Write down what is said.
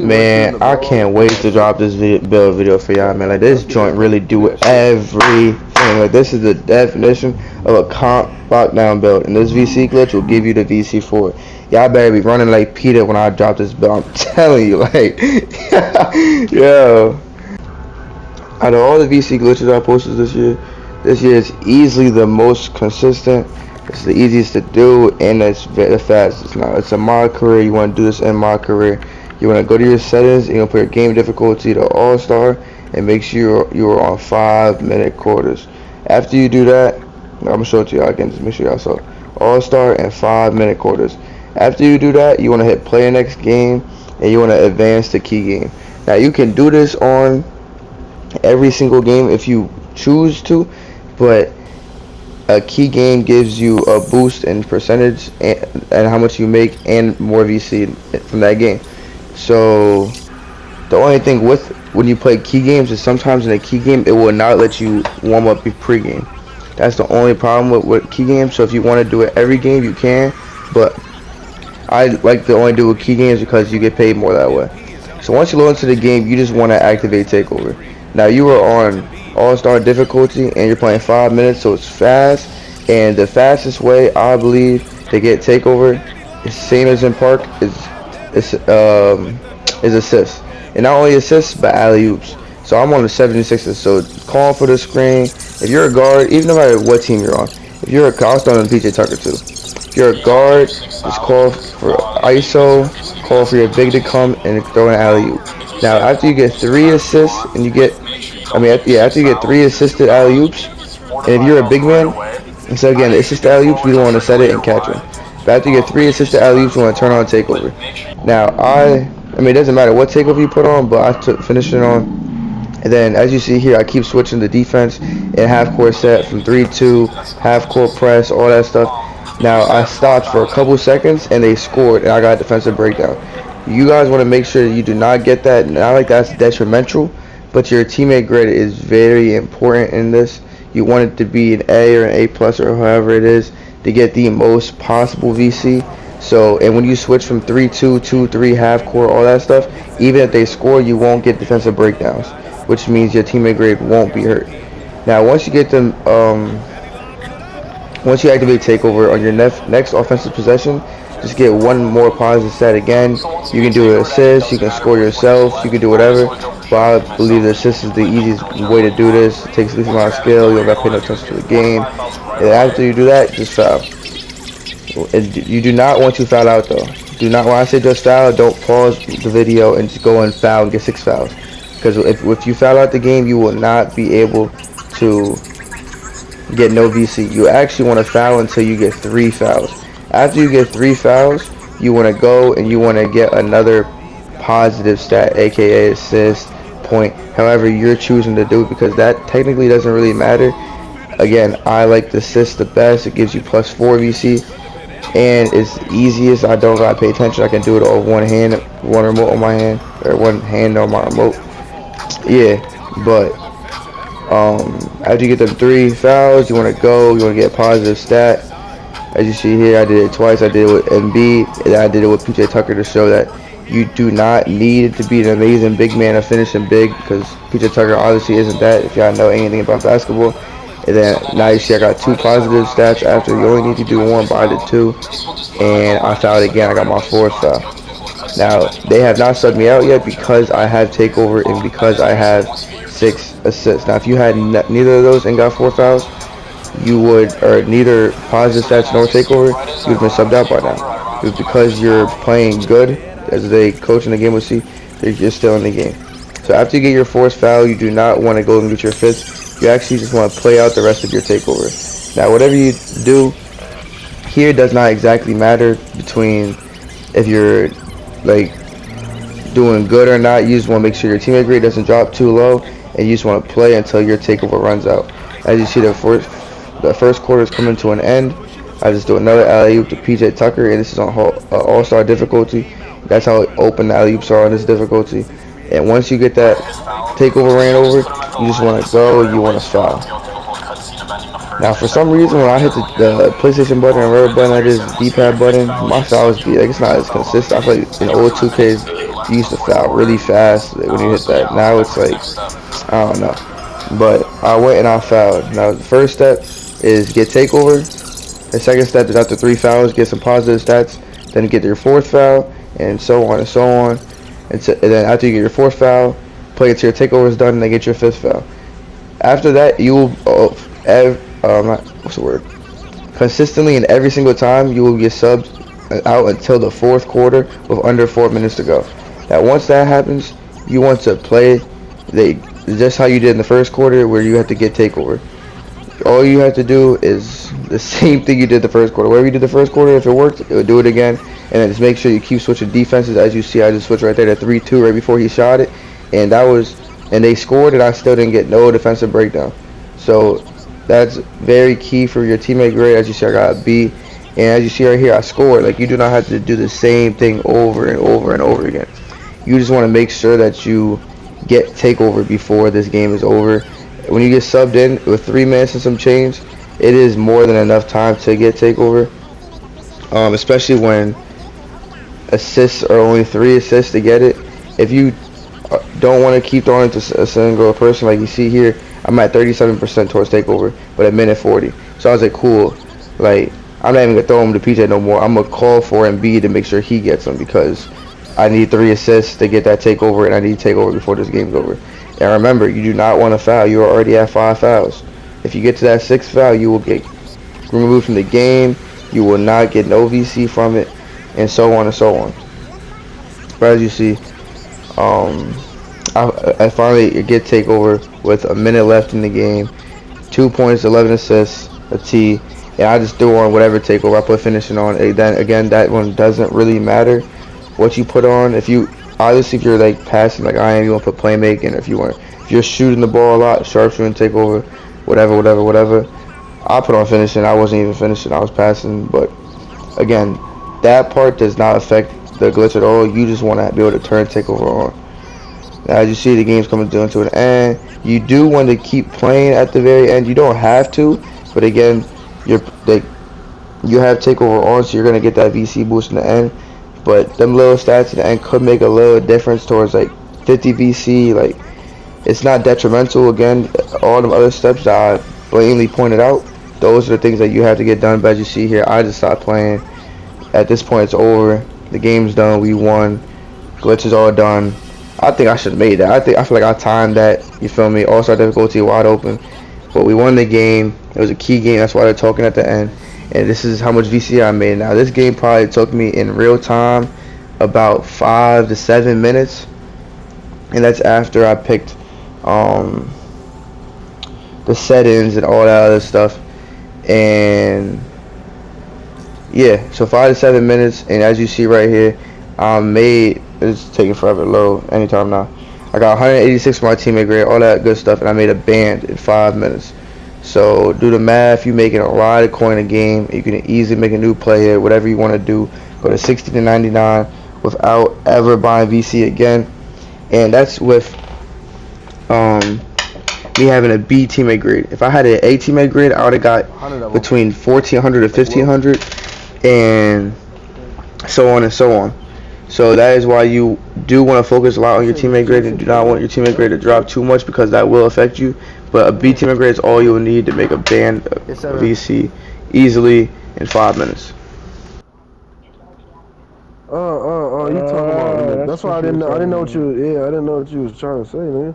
Man, I can't wait to drop this build video for y'all, man. Like, this joint really do everything. Like, this is the definition of a comp lockdown build, and this VC glitch will give you the VC for it. Y'all better be running like Peter when I drop this build. I'm telling you, like, yo. Out of all the VC glitches I posted this year is easily the most consistent. It's the easiest to do, and it's the fastest. Now, it's a mod career. You want to do this in mod career. You want to go to your settings, and you'll put your game difficulty to all-star, and make sure you're on 5-minute quarters. After you do that, I'm going to show it to y'all again, just make sure y'all saw it. All-star and 5-minute quarters. After you do that, you want to hit play next game, and you want to advance to key game. Now, you can do this on every single game if you choose to, but a key game gives you a boost in percentage and how much you make and more VC from that game. So the only thing with when you play key games is sometimes in a key game it will not let you warm up your pregame. That's the only problem with key games. So if you want to do it every game, you can, but I like to only do it with key games because you get paid more that way. So once you load into the game, you just want to activate takeover. Now, you are on all-star difficulty and you're playing 5 minutes, so it's fast. And the fastest way I believe to get takeover is same as in park is assists, and not only assists but alley-oops. So I'm on the 76ers, so call for the screen. If you're a guard, even no matter what team you're on, if you're a, I was throwing PJ Tucker too. If you're a guard, just call for ISO, call for your big to come and throw an alley-oop. Now, after you get 3 assists and you get, after you get 3 assisted alley-oops, and if you're a big man, and so again, the assisted alley-oops, we don't want to set it and catch them. But after you get 3 assisted alley-oops, you want to turn on takeover. Now, I mean, it doesn't matter what takeover you put on, but I finished it on. And then, as you see here, I keep switching the defense and half-court set from 3-2, half-court press, all that stuff. Now, I stopped for a couple seconds, and they scored, and I got a defensive breakdown. You guys want to make sure that you do not get that. Not like that's detrimental, but your teammate grade is very important in this. You want it to be an A or an A plus or however it is to get the most possible VC. So, and when you switch from 3-2, 2-3, half court, all that stuff, even if they score, you won't get defensive breakdowns, which means your teammate grade won't be hurt. Now, once you get them, once you activate takeover on your next offensive possession, just get one more positive stat again. You can do an assist, you can score yourself, you can do whatever. But I believe the assist is the easiest way to do this. It takes the least amount of skill, you don't got to pay no attention to the game. And after you do that, just foul. You do not want to foul out though. Do not, when I say just foul, don't pause the video and just go and foul and get 6 fouls. Because if you foul out the game, you will not be able to get no VC. You actually want to foul until you get 3 fouls. After you get 3 fouls, you want to go and you want to get another positive stat, aka assist, point, however you're choosing to do it, because that technically doesn't really matter. Again, I like the assist the best. It gives you plus 4 VC, and it's easiest. I don't gotta pay attention. I can do it all one hand, one remote on my hand, or one hand on my remote. Yeah, but after you get them 3 fouls, you want to go. You want to get a positive stat. As you see here, I did it twice. I did it with Embiid, and I did it with PJ Tucker to show that you do not need to be an amazing big man to finish in big, because PJ Tucker obviously isn't that, if y'all know anything about basketball. And then now you see I got 2 positive stats after. You only need to do 1, but I did 2. And I fouled again. I got my 4th foul. Now, they have not subbed me out yet because I have takeover and because I have 6 assists. Now, if you had neither of those and got 4 fouls, you would, or neither positive stats nor takeover, you would have been subbed out by now. It was because you're playing good, as they coach in the game will see, you're still in the game. So after you get your 4th foul, you do not want to go and get your 5th. You actually just want to play out the rest of your takeover. Now, whatever you do here does not exactly matter between if you're like doing good or not. You just want to make sure your teammate grade doesn't drop too low, and you just want to play until your takeover runs out. As you see, the first quarter is coming to an end. I just do another alley-oop to PJ Tucker, and this is on all-star difficulty. That's how open the alley-oops are on this difficulty. And once you get that takeover ran over, you just want to go, you want to foul. Now, for some reason, when I hit the PlayStation button and rubber button, like this D-pad button, my fouls be like, it's not as consistent. I feel like in old 2Ks, you used to foul really fast when you hit that. Now it's like, I don't know. But I went and I fouled. Now the first step is get takeover. The second step is after 3 fouls, get some positive stats. Then get your fourth foul, and so on and so on. And then after you get your fourth foul, play it till your takeover is done, and then get your fifth foul. After that, you will, what's the word? Consistently and every single time, you will get subbed out until the fourth quarter with under 4 minutes to go. Now, once that happens, you want to play just how you did in the first quarter, where you have to get takeover. All you have to do is the same thing you did the first quarter. Whatever you did the first quarter, if it worked, it would do it again. And then just make sure you keep switching defenses. As you see, I just switched right there to 3-2 right before he shot it, and they scored, and I still didn't get no defensive breakdown. So that's very key for your teammate grade. As you see, I got a B, and as you see right here, I scored. Like, you do not have to do the same thing over and over and over again. You just want to make sure that you get takeover before this game is over. When you get subbed in with 3 minutes and some change, it is more than enough time to get takeover. Especially when assists are only 3 assists to get it. If you don't want to keep throwing to a single person, like you see here, I'm at 37% towards takeover, but at minute 40. So I was like, cool. Like, I'm not even gonna throw him to PJ no more. I'm gonna call for Embiid to make sure he gets them, because I need 3 assists to get that takeover, and I need takeover before this game's over. And remember, you do not want to foul. You are already at 5 fouls. If you get to that 6th foul, you will get removed from the game. You will not get no VC from it, and so on and so on. But as you see, I finally get takeover with a minute left in the game. 2 points, 11 assists, a T, and I just threw on whatever takeover I put finishing on. And then again, that one doesn't really matter what you put on. If you're like passing like I am, you want to put playmaking. If you're shooting the ball a lot, sharpshooting, takeover, whatever. I put on finishing. I wasn't even finishing. I was passing. But again, that part does not affect the glitch at all. You just want to be able to turn takeover on. Now, as you see, the game's coming to an end. You do want to keep playing at the very end. You don't have to, but again, you have takeover on, so you're gonna get that VC boost in the end. But them little stats in the end could make a little difference towards like 50 VC. Like, it's not detrimental. Again, all them other steps that I blatantly pointed out, those are the things that you have to get done. But as you see here, I just stopped playing. At this point, it's over. The game's done. We won. Glitch is all done. I think I should have made that. I feel like I timed that. You feel me? All-star difficulty wide open. But we won the game. It was a key game. That's why they're talking at the end. And this is how much VC I made. Now, this game probably took me in real time about 5 to 7 minutes. And that's after I picked the settings and all that other stuff. And yeah, so 5 to 7 minutes. And as you see right here, I made, it's taking forever to load anytime now. I got 186 for my teammate grade, all that good stuff, and I made a band in 5 minutes. So do the math. You're making a lot of coin a game. You can easily make a new player, whatever you want to do. Go to 60 to 99 without ever buying VC again. And that's with me having a B teammate grade. If I had an A teammate grade, I would have got between 1400 to 1500, and so on and so on. So that is why you do want to focus a lot on your teammate grade, and do not want your teammate grade to drop too much, because that will affect you. But a B teammate grade is all you will need to make a band of VC easily in 5 minutes. You talking about? That's why I didn't know what you. Yeah, I didn't know what you was trying to say, man.